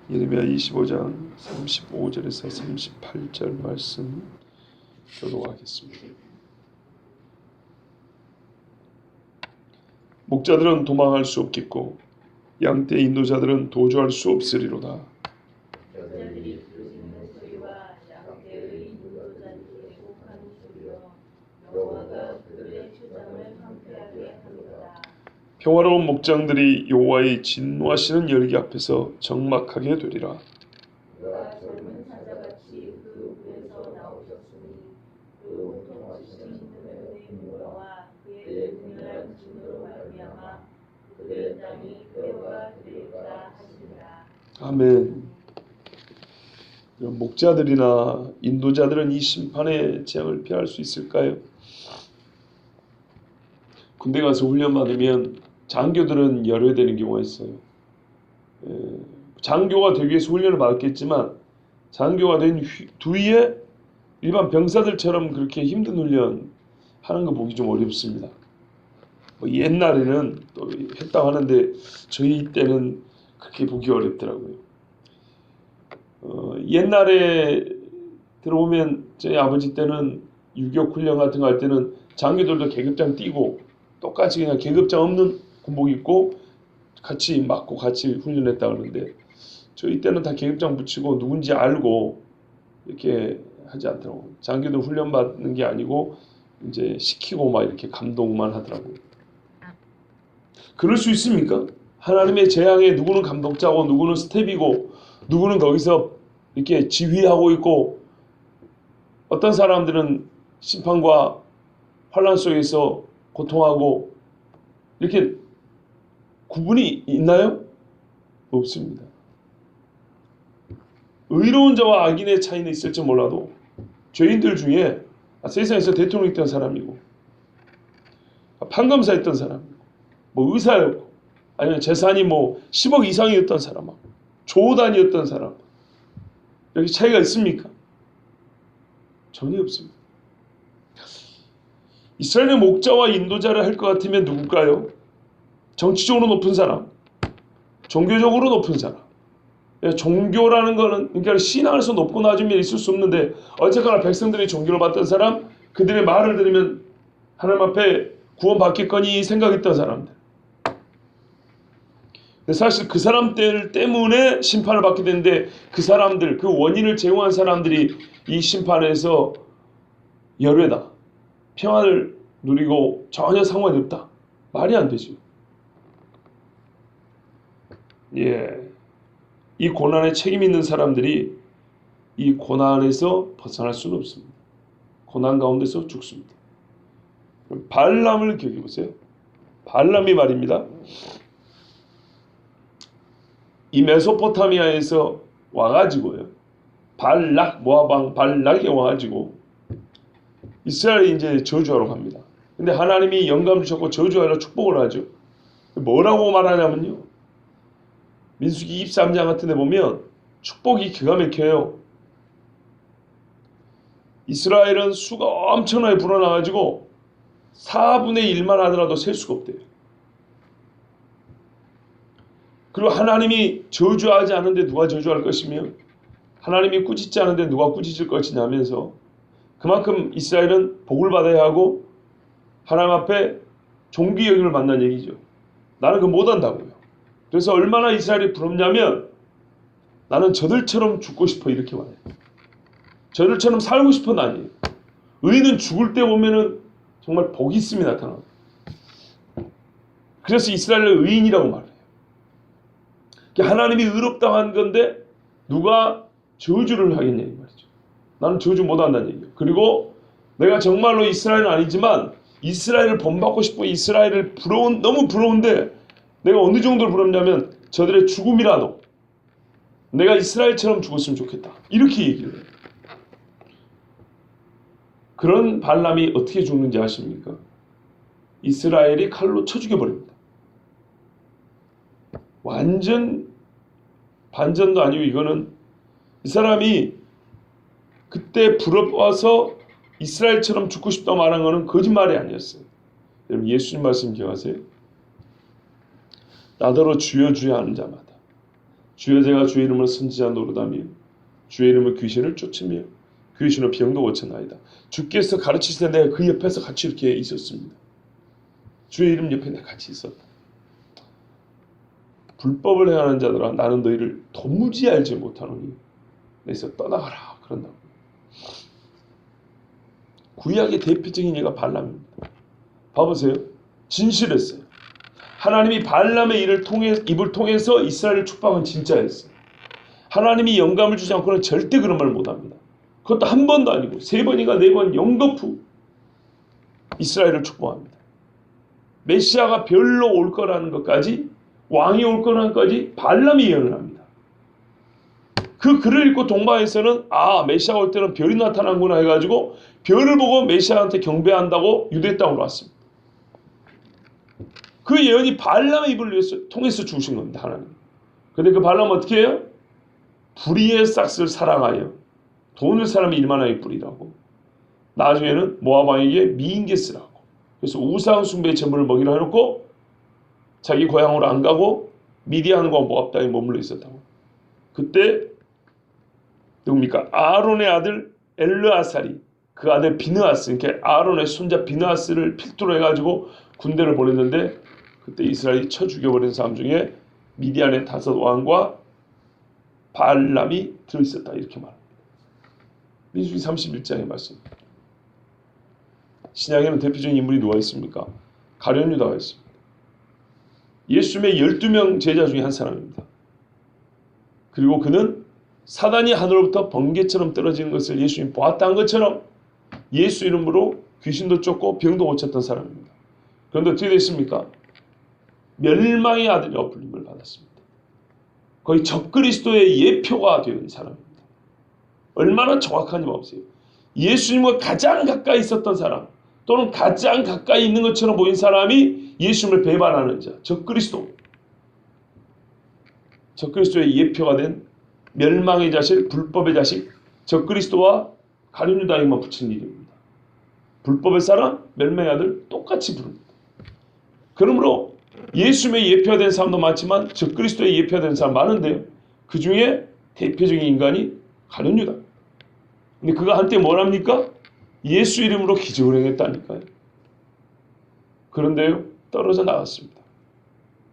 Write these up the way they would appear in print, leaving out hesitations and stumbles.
예레미야 25장 35절에서 38절 말씀 교독하겠습니다. 목자들은 도망할 수 없겠고 양떼 인도자들은 도주할 수 없으리로다. 평화로운 목장들이 여호와의 진노하시는 열기 앞에서 적막하게 되리라. 아멘. 목자들이나 인도자들은 이 심판의 재앙을 피할 수 있을까요? 군대 가서 훈련받으면 장교들은 열외되는 경우가 있어요. 장교가 되기 위해서 훈련을 받았겠지만 장교가 된 뒤에 일반 병사들처럼 그렇게 힘든 훈련 하는 거 보기 좀 어렵습니다. 옛날에는 또 했다고 하는데 저희 때는 그렇게 보기 어렵더라고요. 옛날에 들어보면 저희 아버지 때는 유격 훈련 같은 거 할 때는 장교들도 계급장 띄고 똑같이 그냥 계급장 없는 군복 입고 같이 맞고 같이 훈련했다 그러는데 저희 때는 다 계급장 붙이고 누군지 알고 이렇게 하지 않더라고요. 장교들 훈련 받는 게 아니고 이제 시키고 막 이렇게 감독만 하더라고요. 그럴 수 있습니까? 하나님의 재앙에 누구는 감독자고 누구는 스텝이고 누구는 거기서 이렇게 지휘하고 있고 어떤 사람들은 심판과 환란 속에서 고통하고 이렇게 구분이 있나요? 없습니다. 의로운 자와 악인의 차이는 있을지 몰라도 죄인들 중에 세상에서 대통령이 있던 사람이고 판검사였던 사람이고 의사였고 아니면 재산이 10억 이상이었던 사람하고 조단이었던 사람 여기 차이가 있습니까? 전혀 없습니다. 이스라엘의 목자와 인도자를 할 것 같으면 누굴까요? 정치적으로 높은 사람, 종교적으로 높은 사람. 종교라는 거는 그러니까 신앙에서 높고 낮은 면이 있을 수 없는데 어쨌거나 백성들이 종교를 받던 사람, 그들의 말을 들으면 하나님 앞에 구원받겠거니 생각했던 사람들. 사실 그 사람들 때문에 심판을 받게 되는데 그 사람들, 그 원인을 제공한 사람들이 이 심판에서 열외다. 평안을 누리고 전혀 상관이 없다. 말이 안 되죠. 이 고난에 책임 있는 사람들이 이 고난에서 벗어날 수는 없습니다. 고난 가운데서 죽습니다. 발람을 기억해보세요. 발람이 말입니다. 이 메소포타미아에서 와가지고요. 모아방 발락이 와가지고 이스라엘이 이제 저주하러 갑니다. 근데 하나님이 영감을 주셨고 저주하러 축복을 하죠. 뭐라고 말하냐면요. 민수기 23장 같은 데 보면 축복이 기가 막혀요. 이스라엘은 수가 엄청나게 불어나가지고 4분의 1만 하더라도 셀 수가 없대요. 그리고 하나님이 저주하지 않은데 누가 저주할 것이며 하나님이 꾸짖지 않은데 누가 꾸짖을 것이냐면서 그만큼 이스라엘은 복을 받아야 하고 하나님 앞에 존귀 여김을 받는 얘기죠. 나는 그거 못한다고요. 그래서 얼마나 이스라엘이 부럽냐면 나는 저들처럼 죽고 싶어 이렇게 말해요. 저들처럼 살고 싶은 아니에요. 의인은 죽을 때 보면은 정말 복이 있음이 나타나요. 그래서 이스라엘을 의인이라고 말해요. 하나님이 의롭다고 한 건데 누가 저주를 하겠냐 이 말이죠. 나는 저주 못한다는 얘기예요. 그리고 내가 정말로 이스라엘은 아니지만 이스라엘을 본받고 싶고 이스라엘을 너무 부러운데 내가 어느 정도로 부럽냐면 저들의 죽음이라도 내가 이스라엘처럼 죽었으면 좋겠다. 이렇게 얘기를 해요. 그런 발람이 어떻게 죽는지 아십니까? 이스라엘이 칼로 쳐 죽여버립니다. 완전 반전도 아니고 이거는 이 사람이 그때 부러워서 이스라엘처럼 죽고 싶다고 말한 거는 거짓말이 아니었어요. 여러분 예수님 말씀 기억하세요? 나더러 주여 주여 하는 자마다 주여 제가 주의 이름으로 선지자 노릇하며 주의 이름으로 귀신을 쫓으며 귀신으로 병도 고쳤나이다. 주께서 가르치실 때 내가 그 옆에서 같이 이렇게 있었습니다. 주의 이름 옆에 내가 같이 있었다. 불법을 행하는 자들아 나는 너희를 도무지 알지 못하노니 내서 떠나가라 그런다고. 구약의 대표적인 예가 발람입니다. 봐보세요. 진실했어요. 하나님이 발람의 입을 통해서 이스라엘을 축복한 진짜였어요. 하나님이 영감을 주지 않고는 절대 그런 말을 못합니다. 그것도 한 번도 아니고 3번인가 4번 연거푸 이스라엘을 축복합니다. 메시아가 별로 올 거라는 것까지, 왕이 올 거라는 것까지 발람이 예언을 합니다. 그 글을 읽고 동방에서는 메시아가 올 때는 별이 나타난구나 해가지고 별을 보고 메시아한테 경배한다고 유대 땅으로 왔습니다. 그 예언이 발람의 입을 통해서 주신 겁니다. 하나님. 근데 그 발람은 어떻게 해요? 불의의 싹스를 사랑하여 돈을 사람이 일만하게 뿌리라고. 나중에는 모압 왕에게 미인계 쓰라고. 그래서 우상 숭배의 제물을 먹이라 해놓고 자기 고향으로 안 가고 미디안과 모압 땅에 머물러 있었다고. 그때 누굽니까? 아론의 아들 엘르아살이 그 아들 비느하스, 그러니까 아론의 손자 비느하스를 필두로 해가지고 군대를 보냈는데 그때 이스라엘이 쳐 죽여버린 사람 중에 미디안의 5 왕과 발람이 들어있었다 이렇게 말합니다. 민수기 31장의 말씀. 신약에는 대표적인 인물이 누가 있습니까? 가룟 유다가 있습니다. 예수님의 12명 제자 중에 한 사람입니다. 그리고 그는 사단이 하늘로부터 번개처럼 떨어지는 것을 예수님이 보았다는 것처럼 예수 이름으로 귀신도 쫓고 병도 고쳤던 사람입니다. 그런데 어떻게 됐습니까? 멸망의 아들이라고 불림을 받았습니다. 거의 적그리스도의 예표가 된 사람입니다. 얼마나 정확한지 보세요. 예수님과 가장 가까이 있었던 사람 또는 가장 가까이 있는 것처럼 보인 사람이 예수님을 배반하는 자, 적그리스도의 예표가 된 멸망의 자식, 불법의 자식, 적그리스도와 가룟 유다에게만 붙인 일입니다. 불법의 사람, 멸망의 아들 똑같이 부릅니다. 그러므로 예수님의 예표가 된 사람도 많지만 적그리스도의 예표가 된 사람 많은데요. 그 중에 대표적인 인간이 가룟 유다. 근데 그가 한때 뭘 합니까? 예수 이름으로 기적을 행했다니까요. 그런데요, 떨어져 나갔습니다.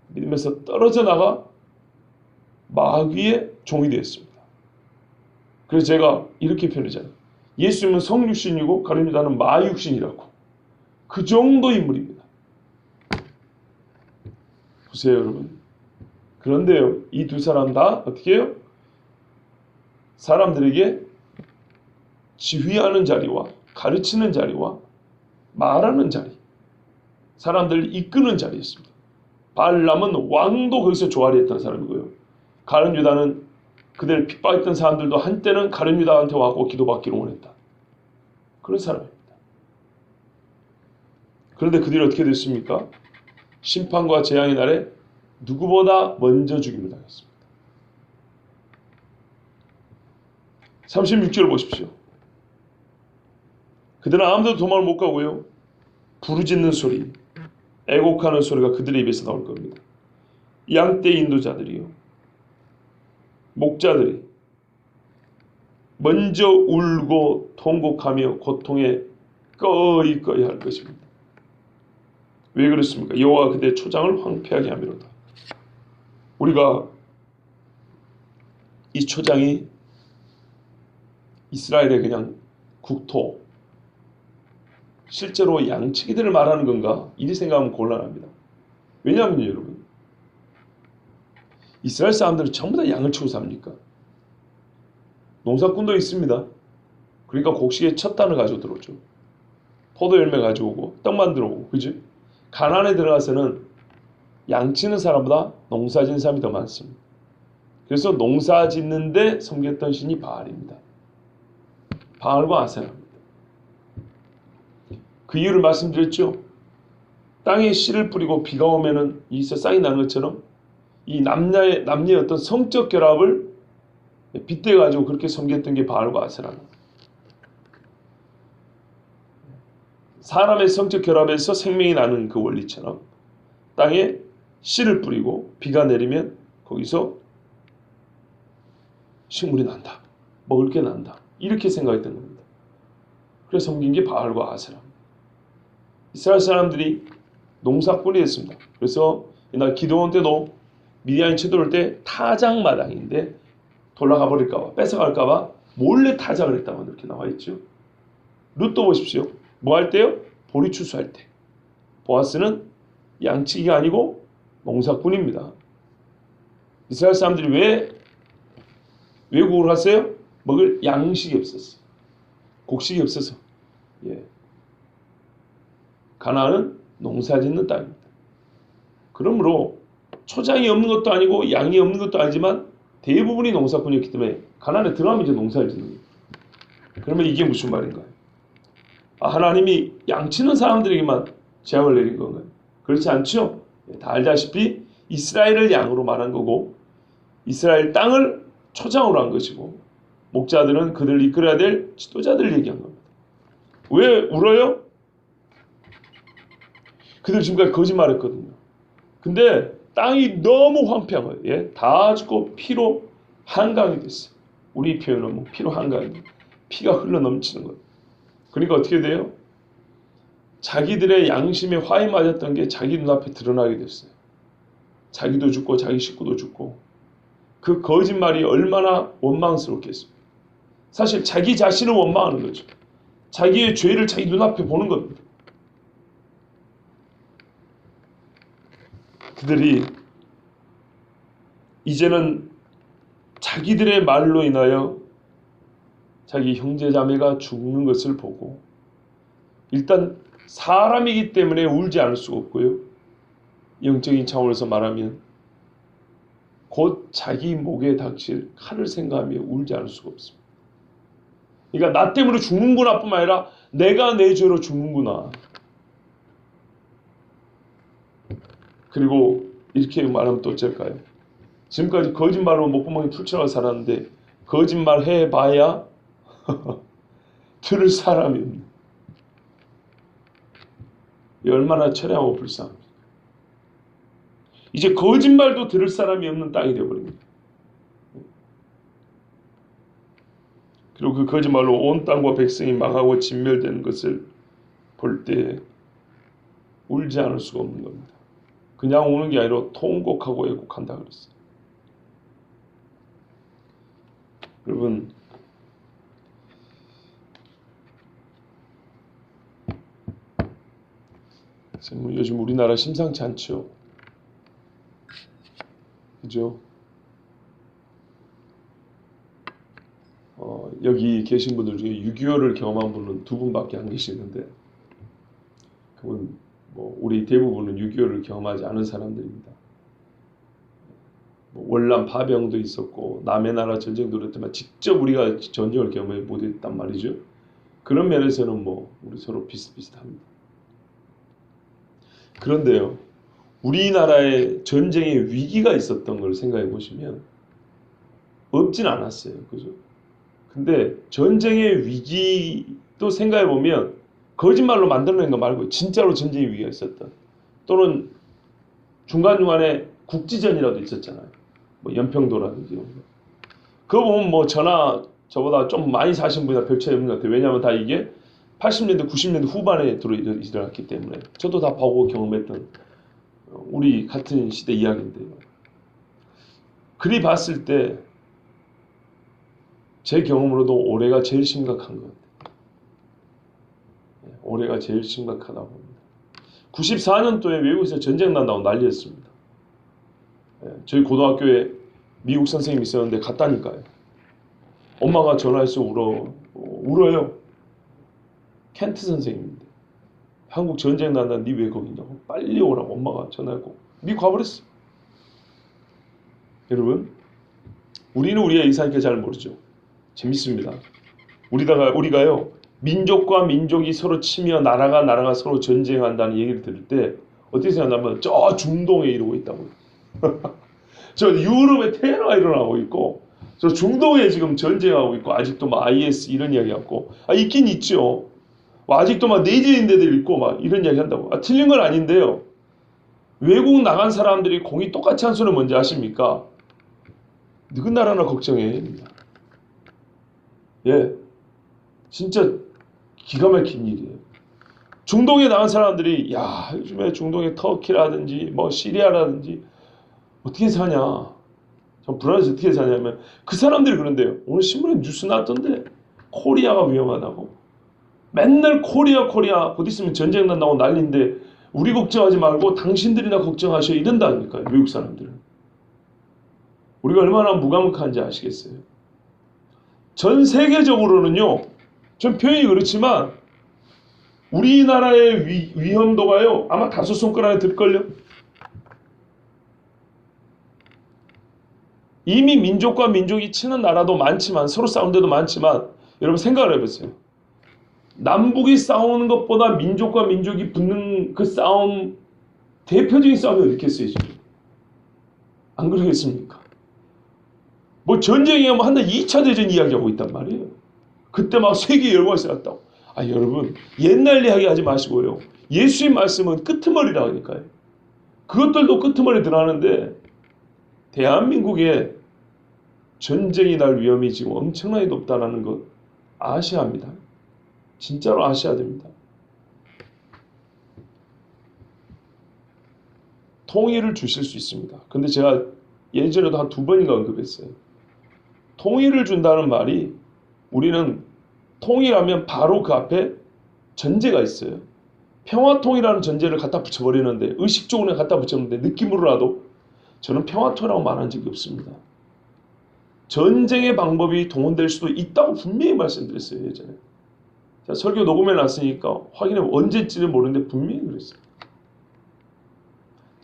믿음에서 떨어져 나가 마귀의 종이 되었습니다. 그래서 제가 이렇게 표현하잖아요. 예수님은 성육신이고 가룟 유다는 마육신이라고. 그 정도 인물입니다. 보세요, 여러분. 그런데요, 이 2 사람 다 어떻게 해요? 사람들에게 지휘하는 자리와 가르치는 자리와 말하는 자리, 사람들을 이끄는 자리였습니다. 발람은 왕도 거기서 조아리 했던 사람이고요. 가룟 유다는 그들 핍박했던 사람들도 한때는 가룟 유다한테 와고 기도받기를 원했다. 그런 사람입니다. 그런데 그들이 어떻게 됐습니까? 심판과 재앙의 날에 누구보다 먼저 죽임을 당했습니다. 36절 보십시오. 그들은 아무도 도망을 못 가고요. 부르짖는 소리, 애곡하는 소리가 그들의 입에서 나올 겁니다. 양떼 인도자들이요, 목자들이 먼저 울고 통곡하며 고통에 꺼이꺼이 할 것입니다. 왜 그렇습니까? 여호와가 그들의 초장을 황폐하게 하미로다. 우리가 이 초장이 이스라엘의 그냥 국토, 실제로 양치기들을 말하는 건가? 이리 생각하면 곤란합니다. 왜냐하면요, 여러분, 이스라엘 사람들은 전부 다 양을 치고 삽니까? 농사꾼도 있습니다. 그러니까 곡식에 첫 단을 가지고 들어오죠. 포도 열매 가지고 오고 떡 만들어 오고, 그죠? 가나안에 들어가서는 양치는 사람보다 농사 짓는 사람이 더 많습니다. 그래서 농사 짓는데 섬겼던 신이 바알입니다. 바알과 아세라입니다. 그 이유를 말씀드렸죠. 땅에 씨를 뿌리고 비가 오면은 이서 쌍이 나는 것처럼 이 남녀의 어떤 성적 결합을 빗대 가지고 그렇게 섬겼던 게 바알과 아세라입니다. 사람의 성적 결합에서 생명이 나는 그 원리처럼 땅에 씨를 뿌리고 비가 내리면 거기서 식물이 난다. 먹을 게 난다. 이렇게 생각했던 겁니다. 그래서 섬긴 게 바알과 아세라. 이스라엘 사람들이 농사꾼이었습니다. 그래서 이날 기드온 때도 미디안이 쳐들어올 때 타작마당인데 돌아가 버릴까봐 뺏어갈까봐 몰래 타작을 했다고 이렇게 나와 있죠. 룻도 보십시오. 뭐 할 때요? 보리 추수할 때. 보아스는 양치기가 아니고 농사꾼입니다. 이스라엘 사람들이 왜 외국을 갔어요? 먹을 양식이 없었어요. 곡식이 없어서. 예. 가나안은 농사짓는 땅입니다. 그러므로 초장이 없는 것도 아니고 양이 없는 것도 아니지만 대부분이 농사꾼이었기 때문에 가나안에 들어가면 이제 농사를 짓는 거예요. 그러면 이게 무슨 말인가요? 하나님이 양치는 사람들에게만 재앙을 내린 건가요? 그렇지 않죠? 다 알다시피 이스라엘을 양으로 말한 거고 이스라엘 땅을 초장으로 한 것이고 목자들은 그들을 이끌어야 될 지도자들을 얘기한 겁니다. 왜 울어요? 그들 지금까지 거짓말했거든요. 근데 땅이 너무 황폐한 거예요. 예? 다 죽고 피로 한강이 됐어요. 우리 표현은 뭐 피로 한강이 돼요. 피가 흘러 넘치는 거예요. 그러니까 어떻게 돼요? 자기들의 양심에 화에 맞았던 게 자기 눈앞에 드러나게 됐어요. 자기도 죽고 자기 식구도 죽고 그 거짓말이 얼마나 원망스럽겠습니까? 사실 자기 자신을 원망하는 거죠. 자기의 죄를 자기 눈앞에 보는 겁니다. 그들이 이제는 자기들의 말로 인하여 자기 형제 자매가 죽는 것을 보고 일단 사람이기 때문에 울지 않을 수가 없고요. 영적인 차원에서 말하면 곧 자기 목에 닥칠 칼을 생각하며 울지 않을 수가 없습니다. 그러니까 나 때문에 죽는구나 뿐만 아니라 내가 내 죄로 죽는구나. 그리고 이렇게 말하면 또 어쩔까요? 지금까지 거짓말로 목구멍이 풀쳐가 살았는데 거짓말 해봐야 들을 사람이 없네. 얼마나 처량하고 불쌍합니까? 이제 거짓말도 들을 사람이 없는 땅이 되어버립니다. 그리고 그 거짓말로 온 땅과 백성이 망하고 진멸되는 것을 볼 때 울지 않을 수가 없는 겁니다. 그냥 우는 게 아니라 통곡하고 애곡한다 그랬어요. 여러분, 요즘 우리나라 심상치 않죠. 그죠? 여기 계신 분들 중에 6.25를 경험한 분은 2분밖에 안 계시는데 그분 우리 대부분은 6.25를 경험하지 않은 사람들입니다. 월남 파병도 있었고 남의 나라 전쟁도 그랬지만 직접 우리가 전쟁을 경험해 못했단 말이죠. 그런 면에서는 우리 서로 비슷비슷합니다. 그런데요, 우리나라에 전쟁의 위기가 있었던 걸 생각해 보시면 없진 않았어요. 그죠? 근데 전쟁의 위기도 생각해 보면 거짓말로 만들어낸 거 말고 진짜로 전쟁의 위기가 있었다. 또는 중간중간에 국지전이라도 있었잖아요. 연평도라든지. 그거 보면 저보다 좀 많이 사신 분이나 별 차이 없는 것 같아요. 왜냐하면 다 이게 80년대, 90년대 후반에 일어났기 때문에 저도 다 보고 경험했던 우리 같은 시대 이야기인데요. 그리 봤을 때 제 경험으로도 올해가 제일 심각한 것 같아요. 올해가 제일 심각하다고 봅니다. 94년도에 외국에서 전쟁 난다고 난리였습니다. 저희 고등학교에 미국 선생님이 있었는데 갔다니까요. 엄마가 전화해서 울어요. 켄트 선생님인데 한국 전쟁 난다. 니 왜 거기 있냐고 빨리 오라고 엄마가 전화했고 미국 가버렸어. 여러분, 우리는 우리의 이상하게 잘 모르죠. 재밌습니다. 우리가요 민족과 민족이 서로 치며 나라가 서로 전쟁한다는 얘기를 들을 때 어떻게 생각하면 저 중동에 이러고 있다고요. 저 유럽에 테러가 일어나고 있고 저 중동에 지금 전쟁하고 있고 아직도 IS 이런 이야기 하고 있긴 있죠. 아직도 내재인 데들 있고 이런 이야기 한다고. 틀린 건 아닌데요. 외국 나간 사람들이 공이 똑같이 한 소리는 뭔지 아십니까? 누구 나라나 걱정해. 예, 진짜 기가 막힌 일이에요. 중동에 나간 사람들이 야 요즘에 중동의 터키라든지 뭐 시리아라든지 어떻게 사냐, 전 불안해서 어떻게 사냐면 그 사람들이 그런데요. 오늘 신문에 뉴스 났던데 코리아가 위험하다고. 맨날 코리아 곧 있으면 전쟁 난다고 난리인데 우리 걱정하지 말고 당신들이나 걱정하셔 이런다니까요. 미국 사람들은. 우리가 얼마나 무감각한지 아시겠어요? 전 세계적으로는요. 전 표현이 그렇지만 우리나라의 위험도가요. 아마 5손가락에 들걸요. 이미 민족과 민족이 치는 나라도 많지만 서로 싸우는 데도 많지만 여러분 생각을 해보세요. 남북이 싸우는 것보다 민족과 민족이 붙는 그 싸움 대표적인 싸움이 어디 있겠어요 지금. 안 그러겠습니까? 뭐 전쟁이야 뭐 한날 2차 대전 이야기하고 있단 말이에요. 그때 막 세계 열광이 일어났다고. 아 여러분 옛날 이야기 하지 마시고요. 예수의 말씀은 끄트머리라고 하니까요. 그것들도 끄트머리 들어가는데 대한민국에 전쟁이 날 위험이 지금 엄청나게 높다는 것 아셔야 합니다. 진짜로 아셔야 됩니다. 통일을 주실 수 있습니다. 근데 제가 예전에도 한 2번인가 언급했어요. 통일을 준다는 말이 우리는 통일하면 바로 그 앞에 전제가 있어요. 평화통일하는 전제를 갖다 붙여버리는데 의식적으로 갖다 붙였는데 느낌으로라도 저는 평화통일이라고 말한 적이 없습니다. 전쟁의 방법이 동원될 수도 있다고 분명히 말씀드렸어요. 예전에. 자, 설교 녹음해 놨으니까 확인해 언제인지는 모르는데 분명히 그랬어요.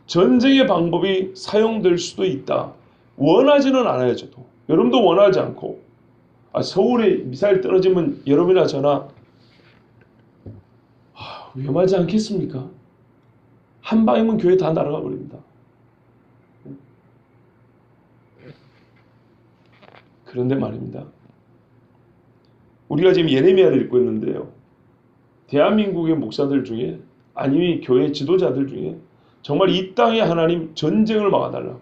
전쟁의 방법이 사용될 수도 있다. 원하지는 않아요. 저도. 여러분도 원하지 않고 서울에 미사일 떨어지면 여러분이나 저나 위험하지 않겠습니까? 한 방이면 교회 다 날아가 버립니다. 그런데 말입니다. 우리가 지금 예레미야를 읽고 있는데요. 대한민국의 목사들 중에 아니면 교회 지도자들 중에 정말 이 땅에 하나님 전쟁을 막아달라고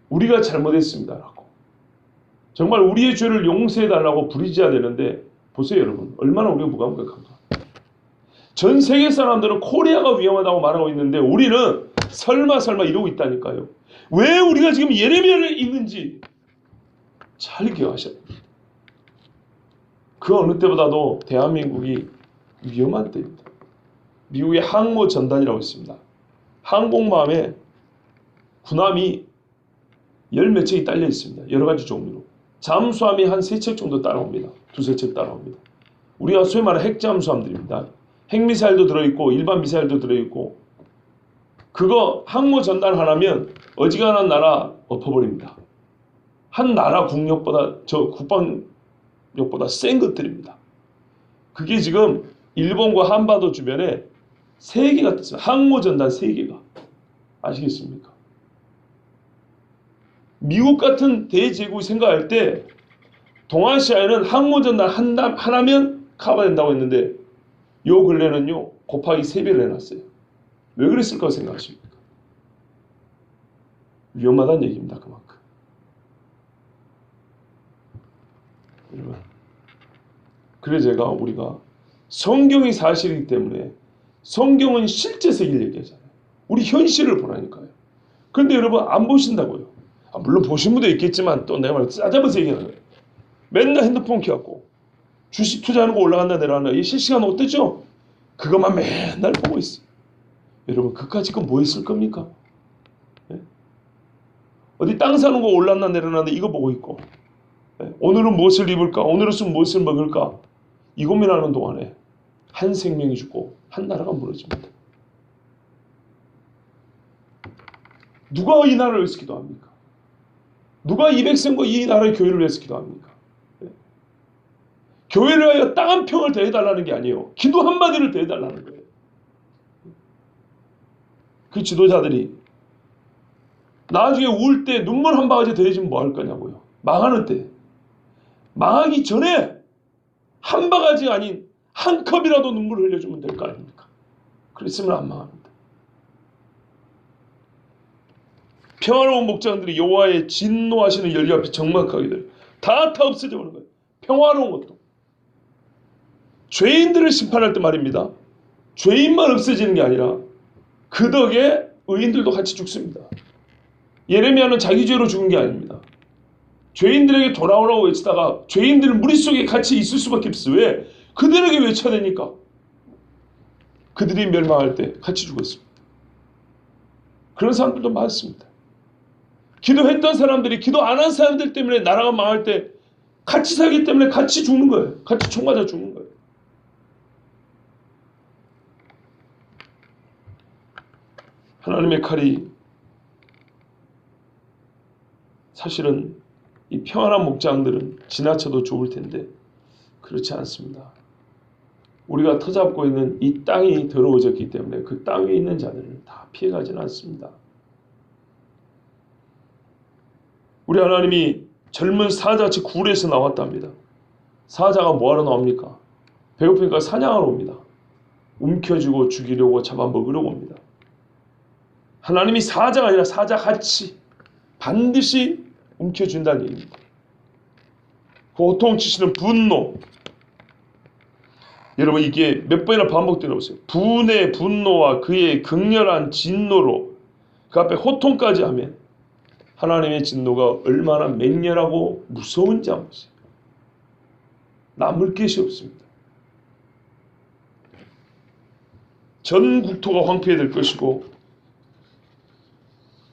우리가 잘못했습니다라고 정말 우리의 죄를 용서해달라고 부르짖어야 되는데 보세요 여러분. 얼마나 우리가 무감각한가. 전 세계 사람들은 코리아가 위험하다고 말하고 있는데 우리는 설마 이러고 있다니까요. 왜 우리가 지금 예레미야를 읽는지 잘 기억하셔야 됩니다. 그 어느 때보다도 대한민국이 위험한 때입니다. 미국의 항모 전단이라고 있습니다. 항공모함에 군함이 10몇 척이 딸려 있습니다. 여러 가지 종류로. 잠수함이 한 3척 정도 따라옵니다. 2~3척 따라옵니다. 우리가 소위 말하는 핵잠수함들입니다. 핵미사일도 들어있고 일반 미사일도 들어있고 그거 항모 전단 하나면 어지간한 나라 엎어버립니다. 한 나라 국력보다 국방력보다 센 것들입니다. 그게 지금 일본과 한반도 주변에 3개가 떴습니다. 항모 전단 3개가. 아시겠습니까? 미국 같은 대제국이 생각할 때 동아시아에는 항모 전단 하나면 커버된다고 했는데 요 근래는요 곱하기 3배를 해놨어요. 왜 그랬을까 생각하십니까? 위험하다는 얘기입니다. 그만큼. 여러분, 그래서 우리가 성경이 사실이기 때문에 성경은 실제 세계를 얘기하잖아요. 우리 현실을 보라니까요. 그런데 여러분 안 보신다고요. 물론 보신 분도 있겠지만 또 내가 말해 짜잡아서 얘기하는 거예요. 맨날 핸드폰 켜갖고 주식 투자하는 거 올라간다 내려간다 이 실시간으로 어땠죠? 그것만 맨날 보고 있어요. 여러분 그까짓 건 뭐 있을 겁니까? 네? 어디 땅 사는 거 올랐나 내려놨나 이거 보고 있고 네? 오늘은 무엇을 입을까? 오늘은 무엇을 먹을까? 이 고민하는 동안에 한 생명이 죽고 한 나라가 무너집니다. 누가 이 나라를 위해서 기도합니까? 누가 이 백성과 이 나라의 교회를 위해서 기도합니까? 네? 교회를 하여 땅 한 평을 더해달라는 게 아니에요. 기도 한마디를 더해달라는 거예요. 그 지도자들이 나중에 울 때 눈물 한 바가지 더해지면 뭐 할 거냐고요. 망하는 때. 망하기 전에 한 바가지가 아닌 한 컵이라도 눈물을 흘려주면 될 거 아닙니까? 그랬으면 안 망합니다. 평화로운 목장들이 여호와의 진노하시는 열기 앞에 적막하기들 다 없어져 버린 거예요. 평화로운 것도. 죄인들을 심판할 때 말입니다. 죄인만 없어지는 게 아니라 그 덕에 의인들도 같이 죽습니다. 예레미야는 자기 죄로 죽은 게 아닙니다. 죄인들에게 돌아오라고 외치다가 죄인들 무리속에 같이 있을 수밖에 없어요. 왜? 그들에게 외쳐야 되니까. 그들이 멸망할 때 같이 죽었습니다. 그런 사람들도 많습니다. 기도했던 사람들이 기도 안 한 사람들 때문에 나라가 망할 때 같이 살기 때문에 같이 죽는 거예요. 같이 총 맞아 죽는 거예요. 하나님의 칼이 사실은 이 평안한 목장들은 지나쳐도 좋을 텐데 그렇지 않습니다. 우리가 터잡고 있는 이 땅이 더러워졌기 때문에 그 땅 위에 있는 자들은 다 피해가지는 않습니다. 우리 하나님이 젊은 사자같이 굴에서 나왔답니다. 사자가 뭐하러 나옵니까? 배고프니까 사냥하러 옵니다. 움켜쥐고 죽이려고 잡아먹으려고 옵니다. 하나님이 사자가 아니라 사자같이 반드시 움켜준다는 얘기입니다. 고통치시는 분노. 여러분 이게 몇 번이나 반복되나 보세요. 분의 분노와 그의 극렬한 진노로 그 앞에 호통까지 하면 하나님의 진노가 얼마나 맹렬하고 무서운지 한번 보세요. 남을 것이 없습니다. 전 국토가 황폐될 것이고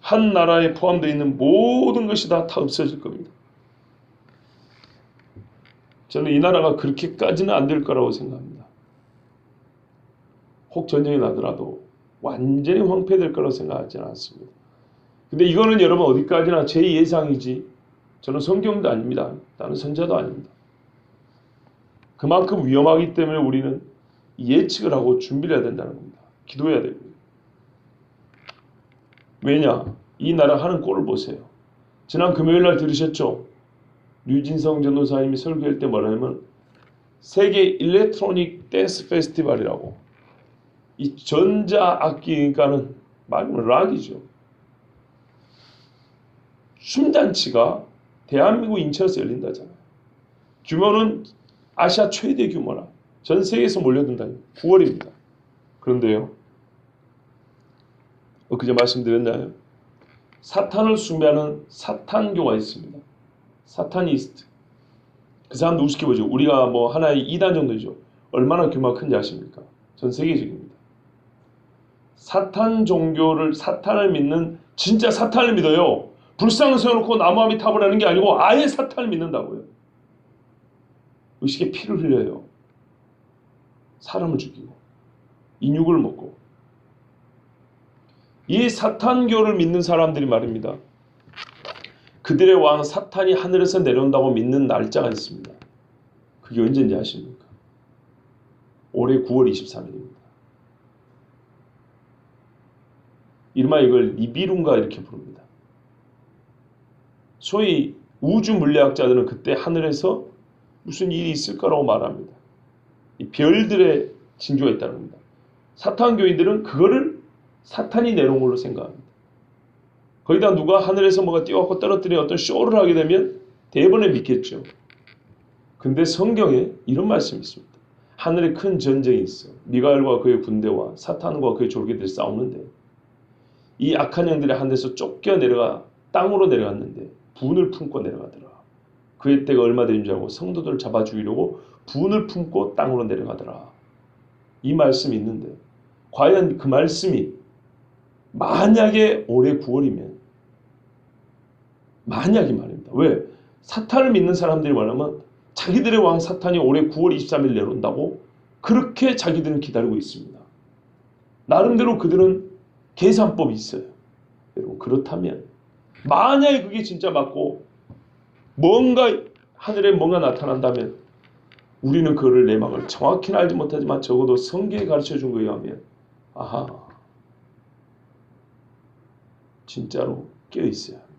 한 나라에 포함되어 있는 모든 것이 다 없어질 겁니다. 저는 이 나라가 그렇게까지는 안 될 거라고 생각합니다. 혹 전쟁이 나더라도 완전히 황폐될 거라고 생각하지는 않습니다. 근데 이거는 여러분 어디까지나 제 예상이지 저는 성경도 아닙니다. 나는 선자도 아닙니다. 그만큼 위험하기 때문에 우리는 예측을 하고 준비를 해야 된다는 겁니다. 기도해야 됩니다. 왜냐? 이 나라 하는 꼴을 보세요. 지난 금요일날 들으셨죠? 류진성 전도사님이 설교할 때 뭐냐면 세계 일렉트로닉 댄스 페스티벌이라고 이 전자악기니까는 말하면 락이죠. 춤잔치가 대한민국 인천에서 열린다잖아요. 규모는 아시아 최대 규모라 전 세계에서 몰려든다니 9월입니다. 그런데요. 엊그제 말씀드렸나요? 사탄을 숭배하는 사탄교가 있습니다. 사타니스트. 그 사람 누구시켜 보죠. 우리가 뭐 하나의 2단 정도죠. 얼마나 규모가 큰지 아십니까? 전 세계적입니다. 사탄 종교를 사탄을 믿는 진짜 사탄을 믿어요. 불상을 세워놓고 나무아미 탑을 하는 게 아니고 아예 사탄을 믿는다고요. 의식에 피를 흘려요. 사람을 죽이고 인육을 먹고 이 사탄교를 믿는 사람들이 말입니다. 그들의 왕 사탄이 하늘에서 내려온다고 믿는 날짜가 있습니다. 그게 언제인지 아십니까? 올해 9월 23일입니다. 이른바 이걸 니비룬가 이렇게 부릅니다. 소위 우주 물리학자들은 그때 하늘에서 무슨 일이 있을 거라고 말합니다. 이 별들의 징조가 있다는 겁니다. 사탄교인들은 그거를 사탄이 내려온 걸로 생각합니다. 거기다 누가 하늘에서 뭐가 뛰어갖고 떨어뜨린 어떤 쇼를 하게 되면 대번에 믿겠죠. 근데 성경에 이런 말씀이 있습니다. 하늘에 큰 전쟁이 있어. 미가엘과 그의 군대와 사탄과 그의 졸개들이 싸우는데 이 악한 영들이 하늘에서 쫓겨 내려가 땅으로 내려갔는데 분을 품고 내려가더라. 그의 때가 얼마 되는 줄 알고 성도들을 잡아 죽이려고 분을 품고 땅으로 내려가더라. 이 말씀이 있는데 과연 그 말씀이 만약에 올해 9월이면 만약이 말입니다. 왜? 사탄을 믿는 사람들이 말하면 자기들의 왕 사탄이 올해 9월 23일 내려온다고 그렇게 자기들은 기다리고 있습니다. 나름대로 그들은 계산법이 있어요. 여러분 그렇다면 만약에 그게 진짜 맞고 뭔가 하늘에 뭔가 나타난다면 우리는 그거를 내막을 정확히는 알지 못하지만 적어도 성경이 가르쳐준 거에 의하면 아하 진짜로 깨어있어야 합니다.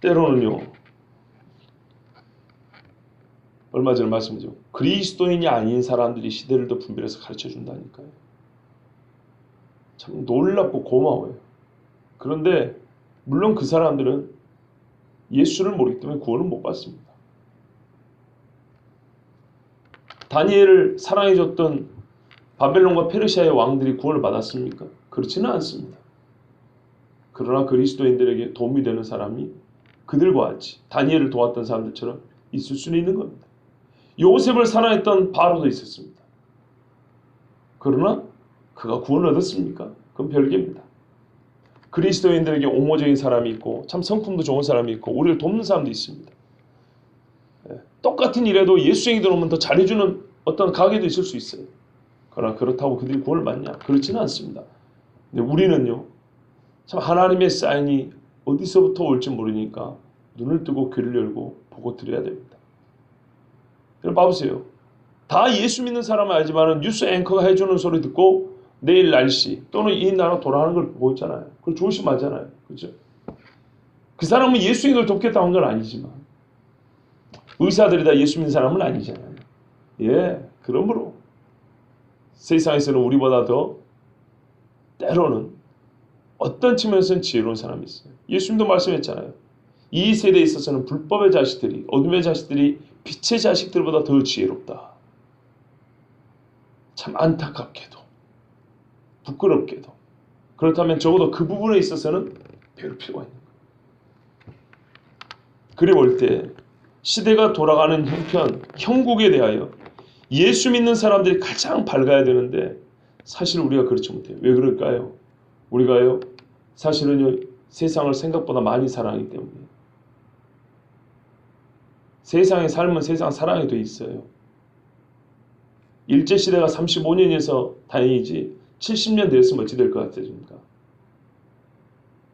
때로는요. 얼마 전에 말씀드렸죠. 그리스도인이 아닌 사람들이 시대를 더 분별해서 가르쳐준다니까요. 참 놀랍고 고마워요. 그런데 물론 그 사람들은 예수를 모르기 때문에 구원을 못 받습니다. 다니엘을 사랑해줬던 바벨론과 페르시아의 왕들이 구원을 받았습니까? 그렇지는 않습니다. 그러나 그리스도인들에게 도움이 되는 사람이 그들과 같이 다니엘을 도왔던 사람들처럼 있을 수는 있는 겁니다. 요셉을 사랑했던 바로도 있었습니다. 그러나 그가 구원을 얻었습니까? 그건 별개입니다. 그리스도인들에게 옹호적인 사람이 있고 참 성품도 좋은 사람이 있고 우리를 돕는 사람도 있습니다. 똑같은 일에도 예수쟁이 들어오면 더 잘해주는 어떤 가게도 있을 수 있어요. 그러나 그렇다고 그들이 구원을 받냐? 그렇지는 않습니다. 근데 우리는요, 참 하나님의 사인이 어디서부터 올지 모르니까 눈을 뜨고 귀를 열고 보고 드려야 됩니다. 여러분 봐보세요. 다 예수 믿는 사람은 알지만 뉴스 앵커가 해주는 소리 듣고 내일 날씨 또는 이 나라 돌아가는 걸 보고 있잖아요. 그걸 조심하잖아요. 그렇죠? 그 사람은 예수님을 돕겠다고 한 건 아니지만 의사들이 다 예수 믿는 사람은 아니잖아요. 예, 그러므로 세상에서는 우리보다 더 때로는 어떤 측면에서는 지혜로운 사람이 있어요. 예수님도 말씀했잖아요. 이 세대에 있어서는 불법의 자식들이, 어둠의 자식들이 빛의 자식들보다 더 지혜롭다. 참 안타깝게도 부끄럽게도 그렇다면 적어도 그 부분에 있어서는 배울 필요가 있는 거예요. 그래 볼 때 시대가 돌아가는 형편, 형국에 대하여 예수 믿는 사람들이 가장 밝아야 되는데 사실 우리가 그렇지 못해요. 왜 그럴까요? 우리가요 사실은요 세상을 생각보다 많이 사랑하기 때문에 세상의 삶은 세상 사랑이 돼 있어요. 일제시대가 35년에서 다행이지 70년 되었으면 어찌 될 것 같습니까?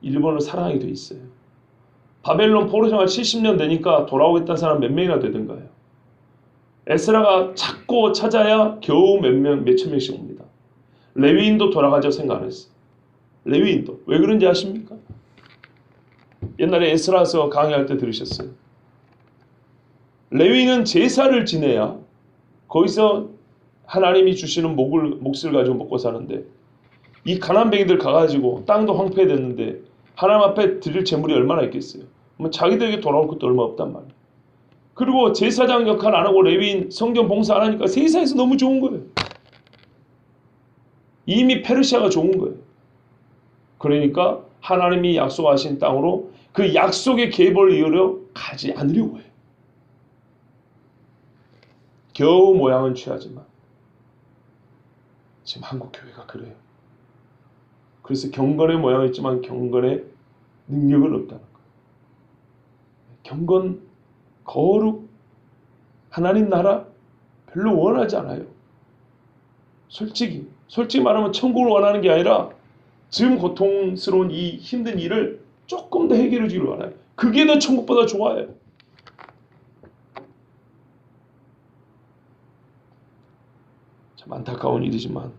일본을 사랑이 돼 있어요. 바벨론 포로 생활 70년 되니까 돌아오겠다는 사람 몇 명이나 되던가요? 에스라가 찾고 찾아야 겨우 몇천 명씩 옵니다. 레위인도 돌아가자고 생각 안 했어요. 레위인도. 왜 그런지 아십니까? 옛날에 에스라서 강의할 때 들으셨어요. 레위인은 제사를 지내야 거기서 하나님이 주시는 몫을 가지고 먹고 사는데 이 가난뱅이들 가가지고 땅도 황폐됐는데 하나님 앞에 드릴 재물이 얼마나 있겠어요. 뭐 자기들에게 돌아올 것도 얼마 없단 말이에요. 그리고 제사장 역할 안 하고 레위인 성전 봉사 안 하니까 세상에서 너무 좋은 거예요. 이미 페르시아가 좋은 거예요. 그러니까 하나님이 약속하신 땅으로 그 약속의 계보를 이으려 가지 않으려고 해요. 겨우 모양은 취하지만 지금 한국 교회가 그래요. 그래서 경건의 모양은 있지만 경건의 능력은 없다는 거예요. 경건, 거룩, 하나님 나라 별로 원하지 않아요. 솔직히 말하면 천국을 원하는 게 아니라 지금 고통스러운 이 힘든 일을 조금 더 해결해 주기를 원해요. 그게 더 천국보다 좋아요. 참 안타까운 일이지만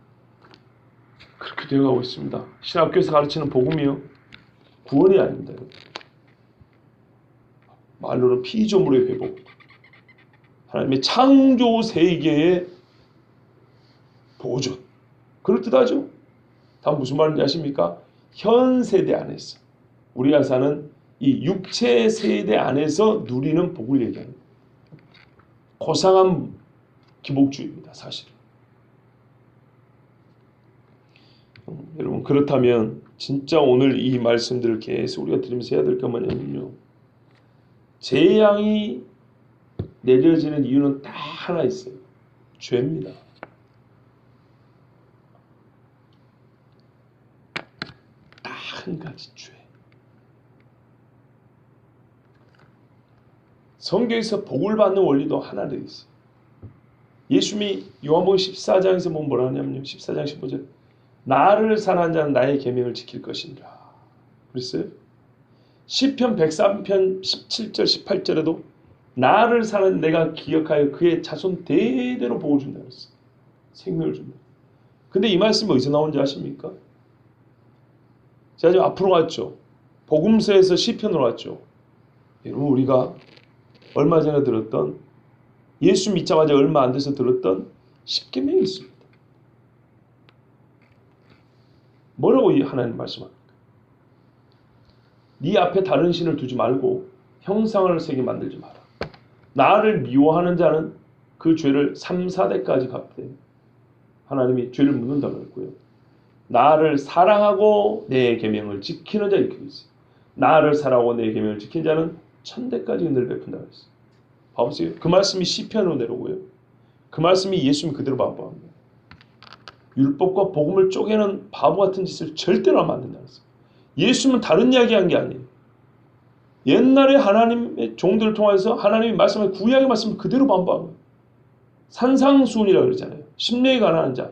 그렇게 되어가고 있습니다. 신학교에서 가르치는 복음이요 구원이 아닙니다. 말로는 피조물의 회복, 하나님의 창조 세계의 보존, 그럴 듯하죠. 다음 무슨 말인지 아십니까? 현 세대 안에서 우리가 사는 이 육체 세대 안에서 누리는 복을 얘기하는 고상한 기복주의입니다. 사실. 여러분 그렇다면 진짜 오늘 이 말씀들을 계속 우리가 들으면서 해야 될 게 뭐냐면요. 재앙이 내려지는 이유는 딱 하나 있어요. 죄입니다. 딱 한 가지 죄. 성경에서 복을 받는 원리도 하나 더 있어요. 예수님이 요한복음 14장에서 뭐라 하냐면요. 14장 15절 나를 사랑하는 자는 나의 계명을 지킬 것이니라. 그랬어요? 시편 103편 17절 18절에도 나를 사랑하는 내가 기억하여 그의 자손 대대로 복을 준다 그랬어요. 생명을 준다. 근데 이 말씀이 어디서 나온지 아십니까? 제가 지금 앞으로 갔죠. 복음서에서 시편으로 왔죠. 여러분 우리가 얼마 전에 들었던 예수 믿자마자 얼마 안 돼서 들었던 십계명이 있습니다. 뭐라고 이 하나님 말씀합니까? 네 앞에 다른 신을 두지 말고 형상을 새게 만들지 마라. 나를 미워하는 자는 그 죄를 3, 4대까지 갚되 하나님이 죄를 묻는다고 했고요. 나를 사랑하고 내 계명을 지키는 자 이렇게 있어요. 나를 사랑하고 내 계명을 지킨 자는 1000대까지 은혜를 베푼다고 했어요. 봐보세요. 그 말씀이 시편으로 내려오고요. 그 말씀이 예수님이 그대로 반복합니다. 율법과 복음을 쪼개는 바보 같은 짓을 절대로 하면 안 된다고 했어요. 예수님은 다른 이야기한 게 아니에요. 옛날에 하나님의 종들을 통해서 하나님이 말씀을 구약의 말씀을 그대로 반복한 거예요. 산상수훈이라고 그러잖아요. 심령이 가난한 자.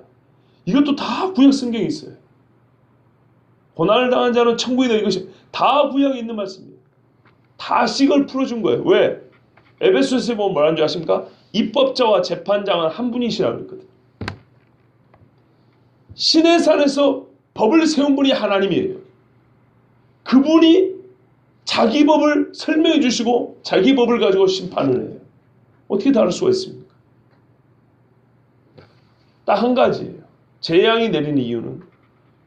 이것도 다 구약 성경에 있어요. 고난을 당한 자는 천국이다. 이것이 다 구약에 있는 말씀이에요. 다 식을 풀어준 거예요. 왜? 에베소서에 보면 뭐라는 줄 아십니까? 입법자와 재판장은 한 분이시라고 그랬거든요. 신의 산에서 법을 세운 분이 하나님이에요. 그분이 자기 법을 설명해 주시고 자기 법을 가지고 심판을 해요. 어떻게 다를 수가 있습니까? 딱 한 가지예요. 재앙이 내리는 이유는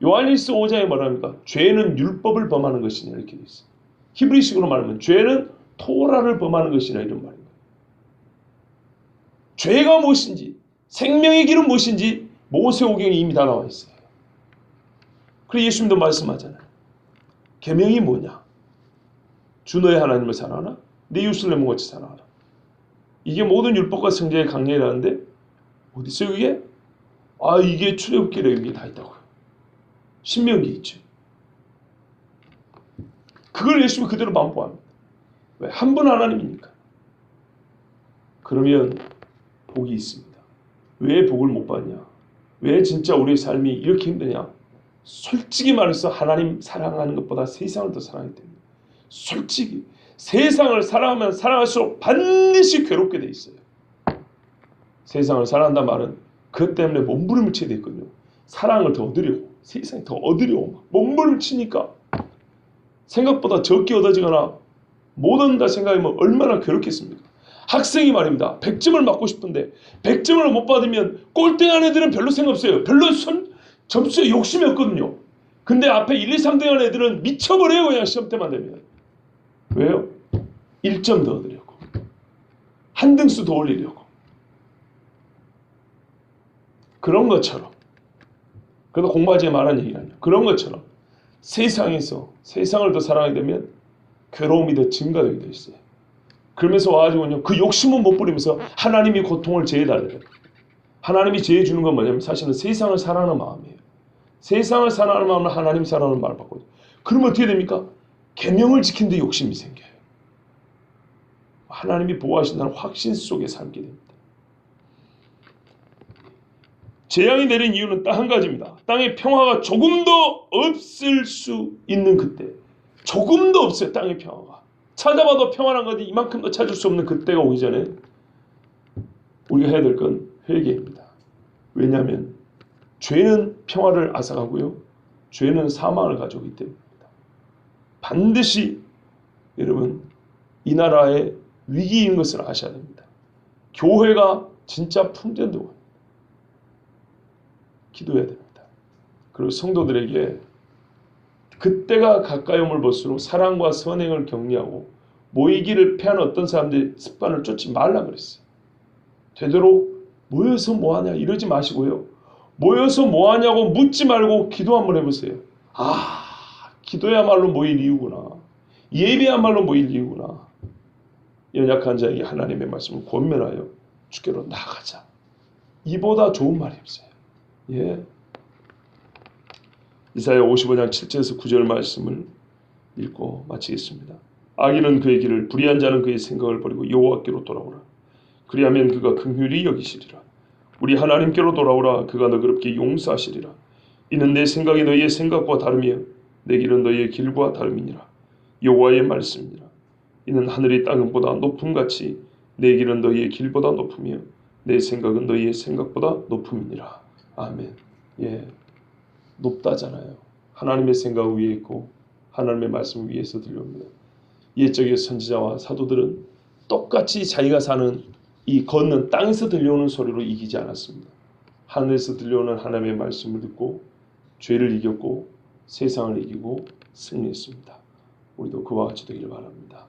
요한일서 5장에 뭐랍니까? 죄는 율법을 범하는 것이냐 이렇게 돼 있어요. 히브리식으로 말하면 죄는 토라를 범하는 것이냐 이런 말입니다. 죄가 무엇인지 생명의 길은 무엇인지 모세오경에 이미 다 나와 있어요. 그래서 예수님도 말씀하잖아요. 계명이 뭐냐? 주 너의 하나님을 사랑하라. 내 이웃을 내 몸같이 사랑하라. 이게 모든 율법과 성경의 강령이라는데 어디 있어요 이게? 아 이게 출애굽기에 여기 다 있다고요. 신명기에 있죠. 그걸 예수님이 그대로 반복합니다. 왜? 한 분 하나님이니까. 그러면 복이 있습니다. 왜 복을 못 받냐? 왜 진짜 우리의 삶이 이렇게 힘드냐? 솔직히 말해서 하나님 사랑하는 것보다 세상을 더 사랑하기 때문에. 솔직히 세상을 사랑하면 사랑할수록 반드시 괴롭게 돼 있어요. 세상을 사랑한다는 말은 그것 때문에 몸부림을 치게 돼 있거든요. 사랑을 더 얻으려고 세상이 더 얻으려고 몸부림을 치니까 생각보다 적게 얻어지거나 못 얻는다 생각하면 얼마나 괴롭겠습니까? 학생이 말입니다. 100점을 맞고 싶은데 100점을 못 받으면 꼴등한 애들은 별로 생각 없어요. 별로 점수에 욕심이 없거든요. 근데 앞에 1, 2, 3등 한 애들은 미쳐버려요. 그냥 시험 때만 되면. 왜요? 1점 더 얻으려고. 한 등수 더 올리려고. 그런 것처럼. 그래도 공부하지 말한 얘기가 아니에요. 그런 것처럼 세상에서 세상을 더 사랑하게 되면 괴로움이 더 증가되게 돼 있어요. 그러면서 와가지고요. 그 욕심은 못 부리면서 하나님이 고통을 제해달래요. 하나님이 제해 주는 건 뭐냐면 사실은 세상을 사랑하는 마음이에요. 세상을 사랑하는 마음은 하나님 사랑하는 마음을 바꿔요. 그러면 어떻게 됩니까? 계명을 지키는데 욕심이 생겨요. 하나님이 보호하신다는 확신 속에 살게 됩니다. 재앙이 내린 이유는 딱 한 가지입니다. 땅의 평화가 조금 더 없을 수 있는 그때. 조금 더 없어요. 땅의 평화가. 찾아봐도 평안한 것이 이만큼도 찾을 수 없는 그때가 오기 전에 우리가 해야 될 건 회개입니다. 왜냐하면 죄는 평화를 앗아가고요. 죄는 사망을 가져오기 때문입니다. 반드시 여러분 이 나라의 위기인 것을 아셔야 됩니다. 교회가 진짜 풍전도가 기도해야 됩니다. 그리고 성도들에게 그때가 가까이 옴을 볼수록 사랑과 선행을 격려하고 모이기를 패하는 어떤 사람들의 습관을 쫓지 말라 그랬어요. 되도록 모여서 뭐하냐 이러지 마시고요. 모여서 뭐하냐고 묻지 말고 기도 한번 해보세요. 아, 기도야말로 모일 이유구나. 예배야말로 모일 이유구나. 연약한 자에게 하나님의 말씀을 권면하여 주께로 나아가자. 이보다 좋은 말이 없어요. 예. 이사야 55장 7절에서 9절 말씀을 읽고 마치겠습니다. 악인은 그의 길을 불의한 자는 그의 생각을 버리고 여호와께로 돌아오라. 그리하면 그가 긍휼히 여기시리라. 우리 하나님께로 돌아오라. 그가 너그럽게 용서하시리라. 이는 내 생각이 너희의 생각과 다르며 내 길은 너희의 길과 다름이니라. 여호와의 말씀이니라. 이는 하늘이 땅보다 높음같이 내 길은 너희의 길보다 높으며 내 생각은 너희의 생각보다 높음이니라. 아멘. 예, 높다잖아요. 하나님의 생각 위에 있고 하나님의 말씀 위에서 들려옵니다. 옛적의 선지자와 사도들은 똑같이 자기가 사는 이 걷는 땅에서 들려오는 소리로 이기지 않았습니다. 하늘에서 들려오는 하나님의 말씀을 듣고 죄를 이겼고 세상을 이기고 승리했습니다. 우리도 그와 같이 되기를 바랍니다.